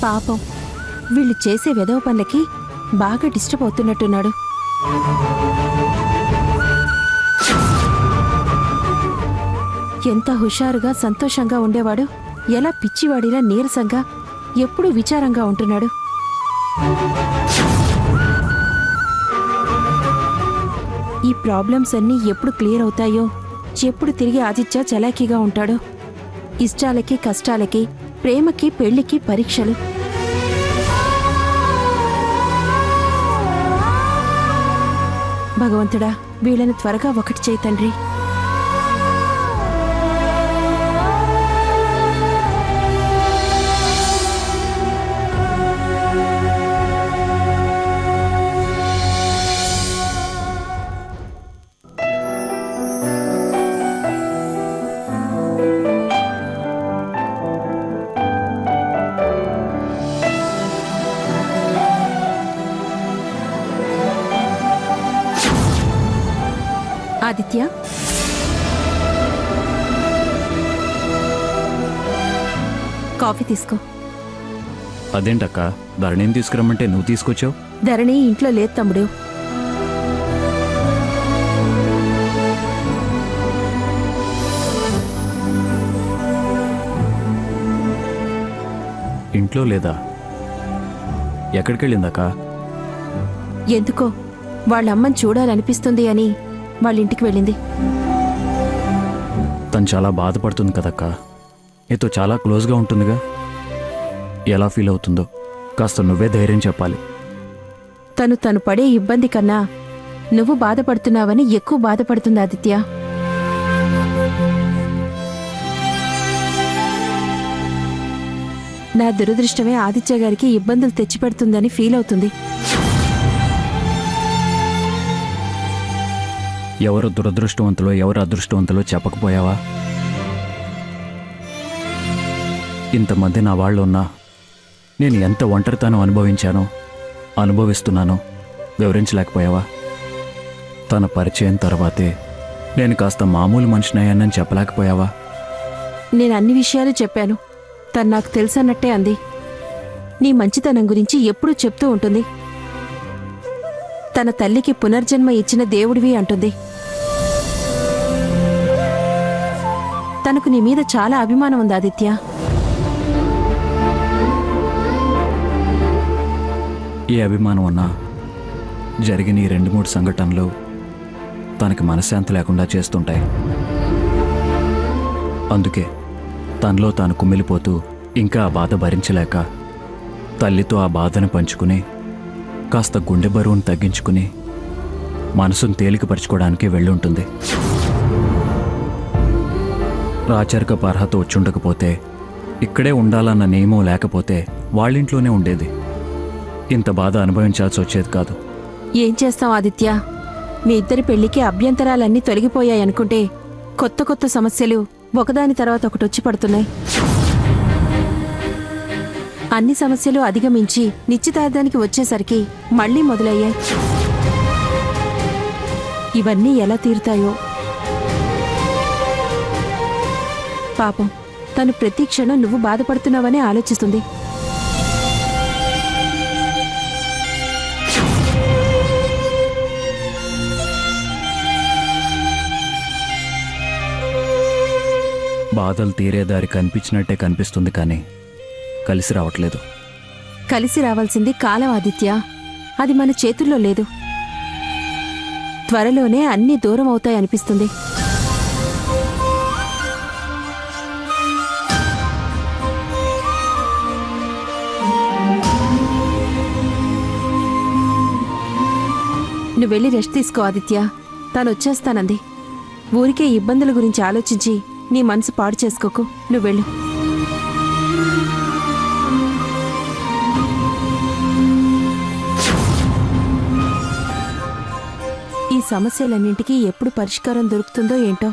పాపం వీళ్ళు చేసే వెధవ పనులకి బాగా డిస్టర్బ్ అవుతున్నట్టున్నాడు. ఎంత హుషారుగా సంతోషంగా ఉండేవాడు ఎలా పిచ్చివాడిలా నీరసంగా ఎప్పుడూ విచారంగా ఉంటున్నాడు. ఈ ప్రాబ్లమ్స్ అన్నీ ఎప్పుడు క్లియర్ అవుతాయో, ఎప్పుడు తిరిగి ఆదిత్య చలాకీగా ఉంటాడో. ఇష్టాలకి కష్టాలకి, ప్రేమకి పెళ్లికి పరీక్షలు. భగవంతుడా, వీళ్ళని త్వరగా ఒకటి చేయి తండ్రి. ఆదిత్య, కాఫీ తీసుకో. అదేంటక్క, ధరణిని తీసుకురమ్మంటే నువ్వు తీసుకొచ్చావు? ధరణి ఇంట్లో లేదు తమ్ముడు. ఇంట్లో లేదా? ఎక్కడికెళ్ళిందక్క? ఎందుకో వాళ్ళమ్మని చూడాలనిపిస్తుంది అని వాళ్ళింటికి వెళ్ళింది. తను చాలా బాధపడుతుంది కదక్క. నీతో చాలా క్లోజ్గా ఉంటుందిగా. ఎలా ఫీల్ అవుతుందో కాస్త నువ్వే ధైర్యం చెప్పాలి. తను పడే ఇబ్బంది కన్నా నువ్వు బాధపడుతున్నావని ఎక్కువ బాధపడుతుంది ఆదిత్య. నా దురదృష్టమే ఆదిత్య గారికి ఇబ్బందులు తెచ్చిపెడుతుందని ఫీల్ అవుతుంది. ఎవరు దురదృష్టవంతులో ఎవరు అదృష్టవంతులో చెప్పకపోయావా? ఇంతమంది నా వాళ్ళు ఉన్నా నేను ఎంత ఒంటరితనం అనుభవించానో అనుభవిస్తున్నానో వివరించలేకపోయావా? తన పరిచయం తర్వాతే నేను కాస్త మామూలు మనిషినయ్యానని చెప్పలేకపోయావా? నేను అన్ని విషయాలు చెప్పాను. తను నాకు తెలుసన్నట్టే అంది. నీ మంచితనం గురించి ఎప్పుడూ చెప్తూ ఉంటుంది. తన తల్లికి పునర్జన్మ ఇచ్చిన దేవుడివి అంటుంది. తనకు నీ మీద చాలా అభిమానం ఉంది ఆదిత్య. ఈ అభిమానం ఉన్నా జరిగిన ఈ 2-3 సంఘటనలు తనకి మనశ్శాంతి లేకుండా చేస్తుంటాయి. అందుకే తనలో తాను కుమిలిపోతూ ఇంకా ఆ బాధ భరించలేక తల్లితో ఆ బాధను పంచుకుని కాస్త గుండె బరువును తగ్గించుకుని మనసును తేలికపరచుకోవడానికి వెళ్ళుంటుంది. రాచరికపు అర్హత వచ్చుండకపోతే, ఇక్కడే ఉండాలన్న నియమం లేకపోతే వాళ్ళింట్లోనే ఉండేది. ఇంత బాధ అనుభవించాల్సి వచ్చేది కాదు. ఏం చేస్తాం ఆదిత్య, మీ ఇద్దరి పెళ్లికి అభ్యంతరాలన్నీ తొలగిపోయాయనుకుంటే కొత్త కొత్త సమస్యలు ఒకదాని తర్వాత ఒకటి వచ్చి పడుతున్నాయి. అన్ని సమస్యలు అధిగమించి నిశ్చితార్థానికి వచ్చేసరికి మళ్లీ మొదలయ్యాయి. ఇవన్నీ ఎలా తీరుతాయో. పాపం తను ప్రతి క్షణం నువ్వు బాధపడుతున్నావనే ఆలోచిస్తుంది. బాధలు తీరేదారి కనిపించినట్టే కనిపిస్తుంది, కానీ కలిసి రావట్లేదు. కలిసి రావాల్సింది కాలం ఆదిత్య. అది మన చేతుల్లో లేదు. త్వరలోనే అన్నీ దూరం అవుతాయనిపిస్తుంది. నువ్వు వెళ్ళి రెస్ట్ తీసుకో ఆదిత్య. తాను వచ్చేస్తానంది. ఊరికే ఇబ్బందుల గురించి ఆలోచించి నీ మనసు పాడు చేసుకోకు. నువ్వు వెళ్ళు. ఈ సమస్యలన్నింటికీ ఎప్పుడు పరిష్కారం దొరుకుతుందో ఏంటో.